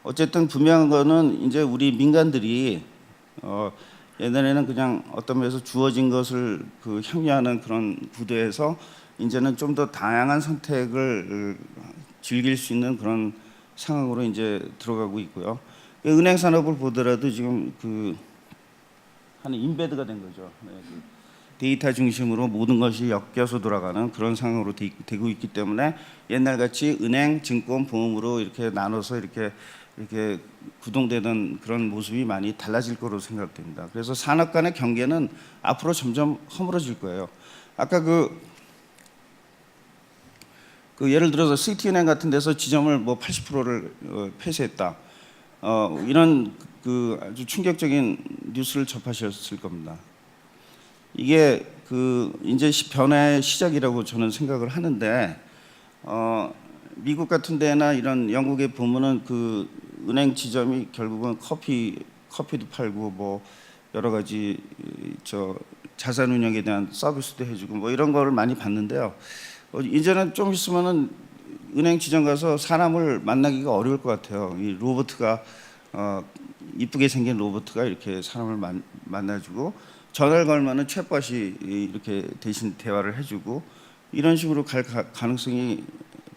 어쨌든 분명한 거는 이제 우리 민간들이 옛날에는 그냥 어떤 면에서 주어진 것을 그 향유하는 그런 구도에서 이제는 좀 더 다양한 선택을 즐길 수 있는 그런 상황으로 이제 들어가고 있고요. 은행 산업을 보더라도 지금 그 하는 인베드가 된 거죠. 네, 그 데이터 중심으로 모든 것이 엮여서 돌아가는 그런 상황으로 되고 있기 때문에 옛날같이 은행, 증권, 보험으로 이렇게 나눠서 이렇게 구동되던 그런 모습이 많이 달라질 거로 생각됩니다. 그래서 산업 간의 경계는 앞으로 점점 허물어질 거예요. 아까 그 예를 들어서 시티은행 같은 데서 지점을 뭐 80%를 폐쇄했다. 이런 그 아주 충격적인 뉴스를 접하셨을 겁니다. 이게 그 이제 변화의 시작이라고 저는 생각을 하는데 미국 같은 데나 이런 영국에 보면은 그 은행 지점이 결국은 커피도 팔고 뭐 여러 가지 저 자산 운영에 대한 서비스도 해주고 뭐 이런 거를 많이 봤는데요. 이제는 좀 있으면은 은행 지점 가서 사람을 만나기가 어려울 것 같아요. 이 로봇가 이쁘게 생긴 로봇가 이렇게 사람을 만나주고 전화를 걸면은 챗봇이 이렇게 대신 대화를 해주고 이런 식으로 갈 가능성이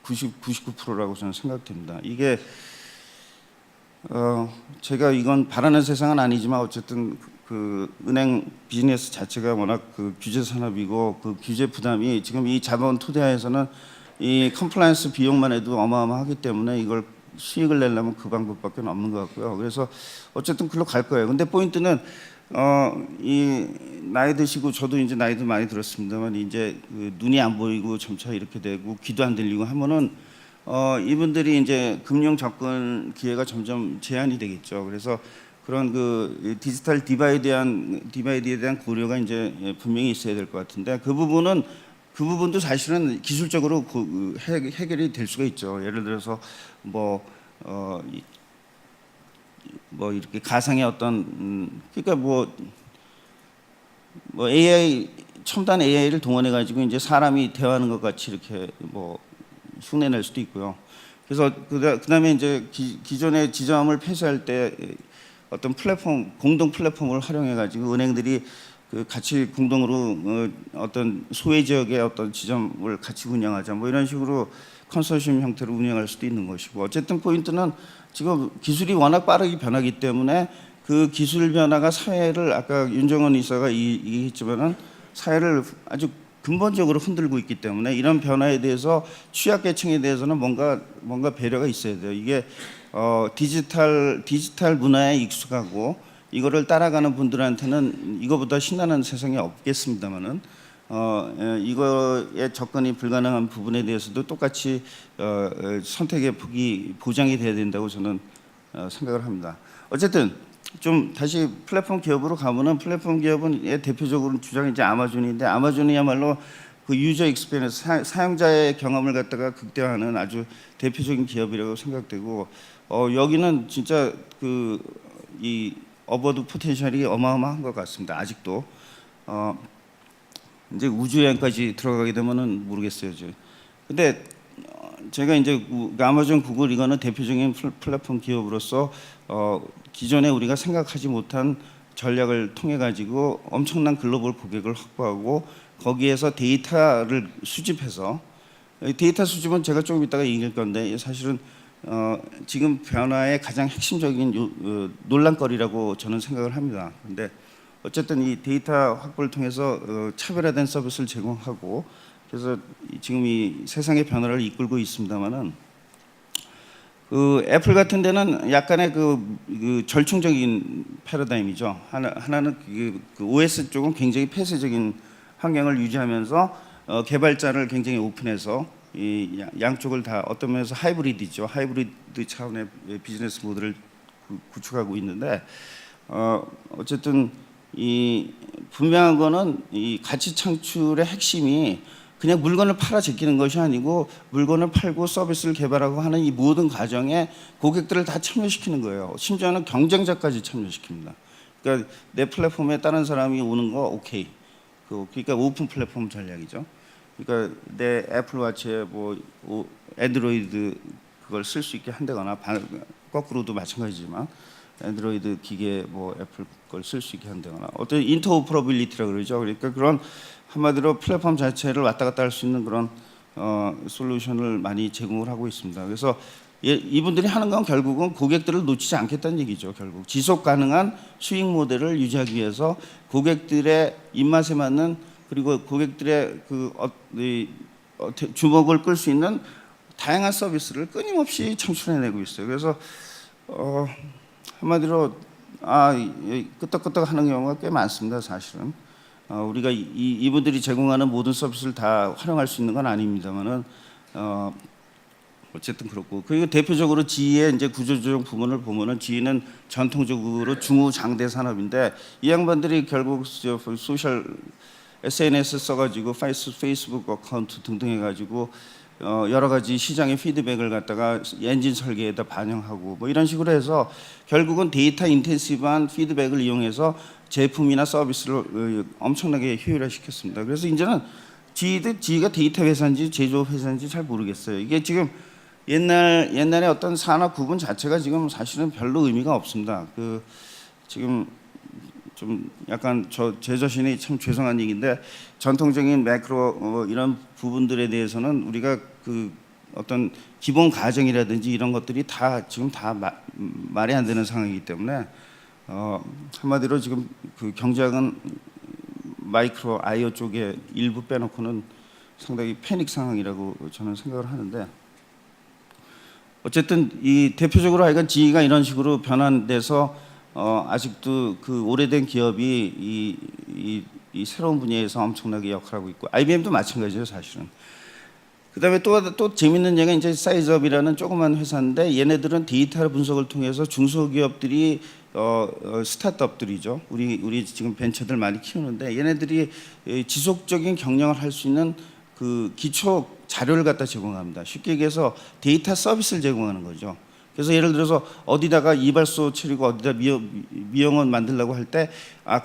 99%라고 저는 생각됩니다. 이게 제가 이건 바라는 세상은 아니지만 어쨌든 그 은행 비즈니스 자체가 워낙 그 규제 산업이고 그 규제 부담이 지금 이 자본 투자에서는 이 컴플라이언스 비용만 해도 어마어마하기 때문에 이걸 수익을 내려면 그 방법밖에 없는 것 같고요. 그래서 어쨌든 그걸로 갈 거예요. 근데 포인트는 이 나이 드시고 저도 이제 나이도 많이 들었습니다만 이제 그 눈이 안 보이고 점차 이렇게 되고 귀도 안 들리고 하면은 이분들이 이제 금융 접근 기회가 점점 제한이 되겠죠. 그래서 그런 그 디지털 디바이드에 대한 고려가 이제 분명히 있어야 될 것 같은데 그 부분도 사실은 기술적으로 해결이 될 수가 있죠. 예를 들어서 뭐 이렇게 가상의 어떤 그러니까 뭐 AI 첨단 AI를 동원해 가지고 이제 사람이 대화하는 것 같이 이렇게 뭐 흉내낼 수도 있고요. 그래서 그다음에 이제 기존의 지점을 폐쇄할 때 어떤 공동 플랫폼을 활용해 가지고 은행들이 그 같이 공동으로 어떤 소외 지역의 어떤 지점을 같이 운영하자 뭐 이런 식으로 컨소시엄 형태로 운영할 수도 있는 것이고 어쨌든 포인트는 지금 기술이 워낙 빠르게 변하기 때문에 그 기술 변화가 사회를 아까 윤정원 이사가 얘기했지만은 사회를 아주 근본적으로 흔들고 있기 때문에 이런 변화에 대해서 취약계층에 대해서는 뭔가 배려가 있어야 돼요. 이게 디지털 문화에 익숙하고 이거를 따라가는 분들한테는 이거보다 신나는 세상이 없겠습니다만은 이거에 접근이 불가능한 부분에 대해서도 똑같이 선택의 폭이 보장이 돼야 된다고 저는 생각을 합니다. 어쨌든 좀 다시 플랫폼 기업으로 가면은 플랫폼 기업은 대표적으로 주장이 이제 아마존인데 아마존이야말로 그 유저 익스피리언스 사용자의 경험을 갖다가 극대화하는 아주 대표적인 기업이라고 생각되고 여기는 진짜 그 이 어버드 포텐셜이 어마어마한 것 같습니다. 아직도 이제 우주여행까지 들어가게 되면은 모르겠어요. 근데 제가 이제 아마존, 구글 이거는 대표적인 플랫폼 기업으로서 기존에 우리가 생각하지 못한 전략을 통해 가지고 엄청난 글로벌 고객을 확보하고 거기에서 데이터를 수집해서 데이터 수집은 제가 조금 이따가 얘기할 건데 사실은 지금 변화의 가장 핵심적인 논란거리라고 저는 생각을 합니다. 근데 어쨌든 이 데이터 확보를 통해서 차별화된 서비스를 제공하고 그래서 지금 이 세상의 변화를 이끌고 있습니다만은 그 애플 같은 데는 약간의 그 절충적인 패러다임이죠. 하나는 그 OS 쪽은 굉장히 폐쇄적인 환경을 유지하면서 개발자를 굉장히 오픈해서 이 양쪽을 다 어떤 면에서 하이브리드죠. 하이브리드 차원의 비즈니스 모델을 구축하고 있는데 어쨌든 이 분명한 거는 이 가치 창출의 핵심이 그냥 물건을 팔아 제끼는 것이 아니고 물건을 팔고 서비스를 개발하고 하는 이 모든 과정에 고객들을 다 참여시키는 거예요. 심지어는 경쟁자까지 참여시킵니다. 그러니까 내 플랫폼에 다른 사람이 오는 거 오케이. 그러니까 오픈 플랫폼 전략이죠. 그러니까 내 애플워치에 뭐 안드로이드 그걸 쓸 수 있게 한다거나 거꾸로도 마찬가지지만 안드로이드 기계 뭐 애플 걸 쓸 수 있게 한다거나 어떤 인터오퍼러빌리티라고 그러죠. 그러니까 그런 한마디로 플랫폼 자체를 왔다 갔다 할 수 있는 그런 솔루션을 많이 제공을 하고 있습니다. 그래서 이분들이 하는 건 결국은 고객들을 놓치지 않겠다는 얘기죠. 결국 지속 가능한 수익 모델을 유지하기 위해서 고객들의 입맛에 맞는 그리고 고객들의 주목을 끌 수 있는 다양한 서비스를 끊임없이 창출해내고 있어요. 그래서 한마디로 끄떡끄떡 하는 경우가 꽤 많습니다. 사실은 우리가 이분들이 제공하는 모든 서비스를 다 활용할 수 있는 건 아닙니다만은 어쨌든 그렇고 그리고 대표적으로 지휘의 이제 구조조정 부분을 보면은 지휘는 전통적으로 중후장대 산업인데 이 양반들이 결국 소셜 SNS 써가지고 페이스북 어카운트 등등 해가지고 여러 가지 시장의 피드백을 갖다가 엔진 설계에다 반영하고 뭐 이런 식으로 해서 결국은 데이터 인텐시브한 피드백을 이용해서 제품이나 서비스를 엄청나게 효율화시켰습니다. 그래서 이제는 지휘가 데이터 회사인지 제조업 회사인지 잘 모르겠어요. 이게 지금 옛날에 어떤 산업 구분 자체가 지금 사실은 별로 의미가 없습니다. 지금 좀 약간 제 자신이 참 죄송한 얘기인데 전통적인 매크로 이런 부분들에 대해서는 우리가 어떤 기본 가정이라든지 이런 것들이 다 지금 다 말이 안 되는 상황이기 때문에 한마디로 지금 경제학은 마이크로 아이오 쪽에 일부 빼놓고는 상당히 패닉 상황이라고 저는 생각을 하는데 어쨌든 이 대표적으로 하여간 지위가 이런 식으로 변환돼서 아직도 오래된 기업이 이 새로운 분야에서 엄청나게 역할하고 있고 IBM도 마찬가지예요 사실은. 그다음에 또 재밌는 얘기가 이제 사이즈업이라는 조그만 회사인데 얘네들은 데이터 분석을 통해서 중소기업들이 스타트업들이죠. 우리 지금 벤처들 많이 키우는데 얘네들이 지속적인 경영을 할 수 있는 기초 자료를 갖다 제공합니다. 쉽게 얘기해서 데이터 서비스를 제공하는 거죠. 그래서 예를 들어서 어디다가 이발소 치르고 어디다 미용원 만들려고 할 때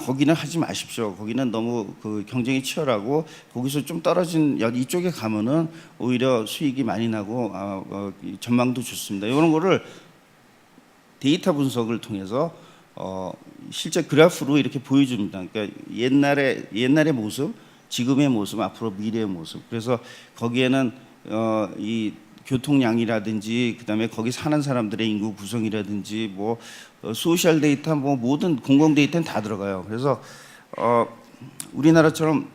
거기는 하지 마십시오. 거기는 너무 경쟁이 치열하고 거기서 좀 떨어진 이쪽에 가면은 오히려 수익이 많이 나고 전망도 좋습니다. 이런 거를 데이터 분석을 통해서 실제 그래프로 이렇게 보여줍니다. 그러니까 옛날의 모습, 지금의 모습, 앞으로 미래의 모습. 그래서 거기에는 이 교통량이라든지 그다음에 거기 사는 사람들의 인구 구성이라든지 뭐 소셜 데이터 뭐 모든 공공 데이터는 다 들어가요. 그래서 우리나라처럼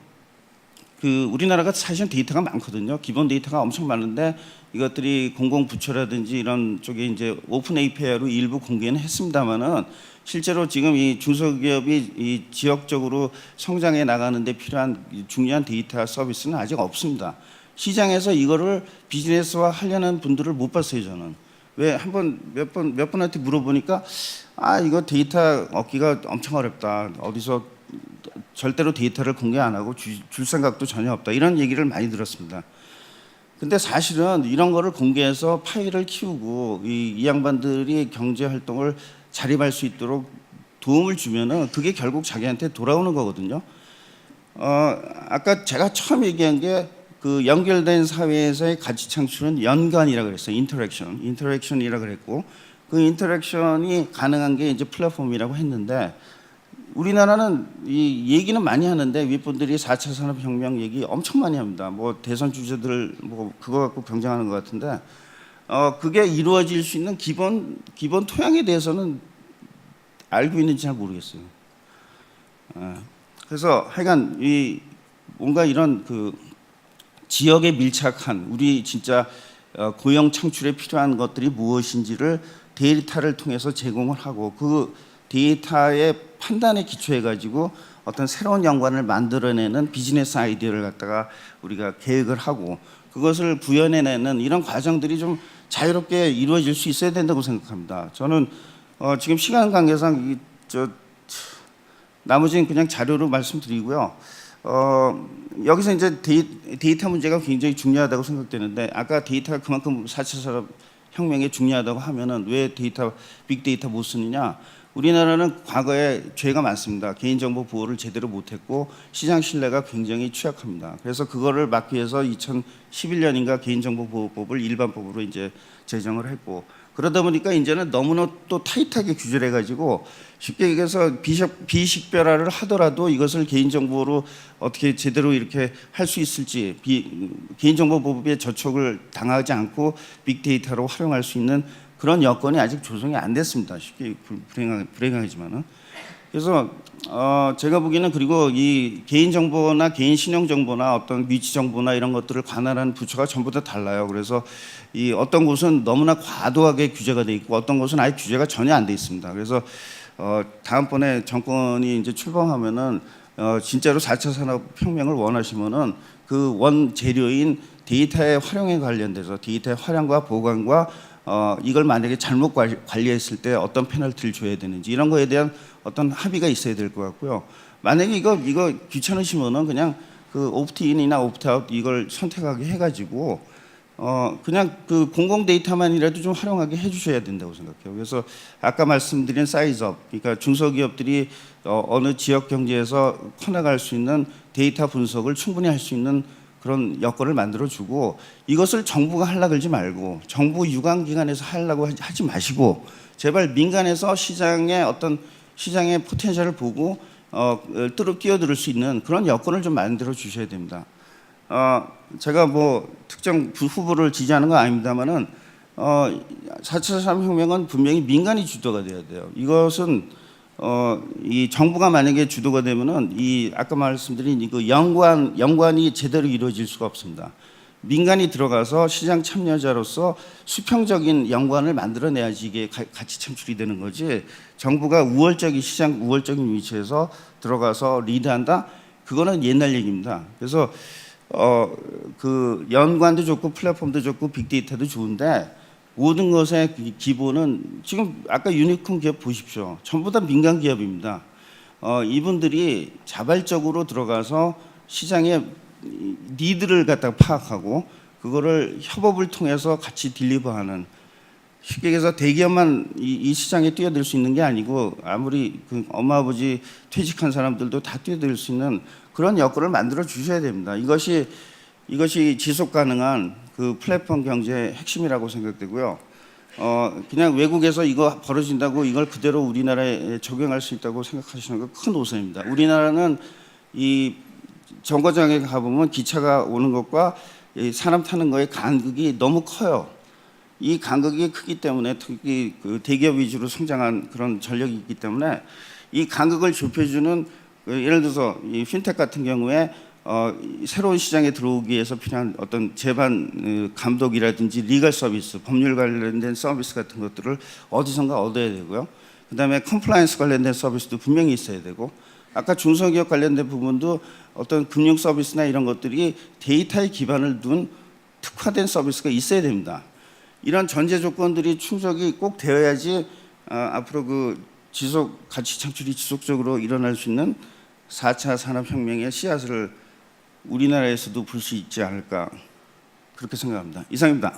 우리나라가 사실은 데이터가 많거든요. 기본 데이터가 엄청 많은데 이것들이 공공 부처라든지 이런 쪽에 이제 오픈 API로 일부 공개는 했습니다만은 실제로 지금 이 중소기업이 이 지역적으로 성장해 나가는데 필요한 중요한 데이터 서비스는 아직 없습니다. 시장에서 이거를 비즈니스화 하려는 분들을 못 봤어요 저는. 왜 몇 분한테 물어보니까 이거 데이터 얻기가 엄청 어렵다. 어디서 절대로 데이터를 공개 안 하고 줄 생각도 전혀 없다. 이런 얘기를 많이 들었습니다. 근데 사실은 이런 거를 공개해서 파일을 키우고 이 양반들이 경제 활동을 자립할 수 있도록 도움을 주면은 그게 결국 자기한테 돌아오는 거거든요. 아까 제가 처음 얘기한 게 연결된 사회에서의 가치 창출은 연관이라고 그랬어요. 인터랙션이라고 그랬고 그 인터랙션이 가능한 게 이제 플랫폼이라고 했는데 우리나라는 이 얘기는 많이 하는데 윗분들이 4차 산업혁명 얘기 엄청 많이 합니다. 뭐 대선 주자들 뭐 그거 갖고 경쟁하는 것 같은데 그게 이루어질 수 있는 기본 토양에 대해서는 알고 있는지 잘 모르겠어요. 그래서 하여간 뭔가 이런 지역에 밀착한 우리 진짜 고용 창출에 필요한 것들이 무엇인지를 데이터를 통해서 제공을 하고 그 데이터의 판단에 기초해 가지고 어떤 새로운 연관을 만들어내는 비즈니스 아이디어를 갖다가 우리가 계획을 하고 그것을 구현해내는 이런 과정들이 좀 자유롭게 이루어질 수 있어야 된다고 생각합니다. 저는 지금 시간 관계상 나머지는 그냥 자료로 말씀드리고요. 여기서 이제 데이터 문제가 굉장히 중요하다고 생각되는데 아까 데이터가 그만큼 4차 산업 혁명에 중요하다고 하면은 왜 빅데이터 못 쓰느냐? 우리나라는 과거에 죄가 많습니다. 개인정보 보호를 제대로 못했고 시장 신뢰가 굉장히 취약합니다. 그래서 그거를 막기 위해서 2011년인가 개인정보보호법을 일반법으로 이제 제정을 했고, 그러다 보니까 이제는 너무나 또 타이트하게 규제를 해가지고 쉽게 얘기해서 비식별화를 하더라도 이것을 개인정보로 어떻게 제대로 이렇게 할 수 있을지, 개인정보보호법에 저촉을 당하지 않고 빅데이터로 활용할 수 있는 그런 여건이 아직 조성이 안 됐습니다. 쉽게 불행하지만은. 그래서 제가 보기에는, 그리고 이 개인정보나 개인 신용정보나 어떤 위치정보나 이런 것들을 관할하는 부처가 전부 다 달라요. 그래서 이 어떤 곳은 너무나 과도하게 규제가 돼 있고 어떤 곳은 아예 규제가 전혀 안 돼 있습니다. 그래서 다음번에 정권이 이제 출범하면은 진짜로 4차 산업혁명을 원하시면은 그 원재료인 데이터의 활용에 관련돼서 데이터의 활용과 보관과 이걸 만약에 잘못 관리했을 때 어떤 페널티를 줘야 되는지 이런 거에 대한 어떤 합의가 있어야 될 것 같고요. 만약에 이거 귀찮으시면은 그냥 그 옵트인이나 옵트아웃 이걸 선택하게 해가지고 그냥 그 공공 데이터만이라도 좀 활용하게 해주셔야 된다고 생각해요. 그래서 아까 말씀드린 사이즈업, 그러니까 중소기업들이 어느 지역 경제에서 커나갈 수 있는 데이터 분석을 충분히 할 수 있는 그런 여건을 만들어주고, 이것을 정부가 하려고 그러지 말고 정부 유관기관에서 하려고 하지 마시고 제발 민간에서 시장의 포텐셜을 보고 뛰어들 수 있는 그런 여건을 좀 만들어 주셔야 됩니다. 제가 뭐 특정 후보를 지지하는 건 아닙니다만은 4차 산업혁명은 분명히 민간이 주도가 돼야 돼요. 이것은 이 정부가 만약에 주도가 되면은 이 아까 말씀드린 이거 연관이 제대로 이루어질 수가 없습니다. 민간이 들어가서 시장 참여자로서 수평적인 연관을 만들어내야지 이게 가치 창출이 되는 거지, 정부가 시장 우월적인 위치에서 들어가서 리드한다? 그거는 옛날 얘기입니다. 그래서 그 연관도 좋고 플랫폼도 좋고 빅데이터도 좋은데 모든 것의 기본은 지금 아까 유니콘 기업 보십시오. 전부 다 민간 기업입니다. 이분들이 자발적으로 들어가서 시장의 니드를 갖다가 파악하고 그거를 협업을 통해서 같이 딜리버하는, 쉽게 얘기해서 대기업만 이 시장에 뛰어들 수 있는 게 아니고 아무리 그 엄마 아버지 퇴직한 사람들도 다 뛰어들 수 있는 그런 여건을 만들어 주셔야 됩니다. 이것이 지속 가능한 그 플랫폼 경제의 핵심이라고 생각되고요. 그냥 외국에서 이거 벌어진다고 이걸 그대로 우리나라에 적용할 수 있다고 생각하시는 건 큰 오산입니다. 우리나라는 이 정거장에 가보면 기차가 오는 것과 이 사람 타는 거의 간극이 너무 커요. 이 간극이 크기 때문에 특히 그 대기업 위주로 성장한 그런 전력이 있기 때문에 이 간극을 좁혀주는, 예를 들어서 이 핀텍 같은 경우에 새로운 시장에 들어오기 위해서 필요한 어떤 재반 감독이라든지 리걸 서비스, 법률 관련된 서비스 같은 것들을 어디선가 얻어야 되고요. 그다음에 컴플라이언스 관련된 서비스도 분명히 있어야 되고, 아까 중소기업 관련된 부분도 어떤 금융 서비스나 이런 것들이 데이터에 기반을 둔 특화된 서비스가 있어야 됩니다. 이런 전제 조건들이 충족이 꼭 되어야지 앞으로 그 가치 창출이 지속적으로 일어날 수 있는 4차 산업혁명의 씨앗을 우리나라에서도 볼 수 있지 않을까, 그렇게 생각합니다. 이상입니다.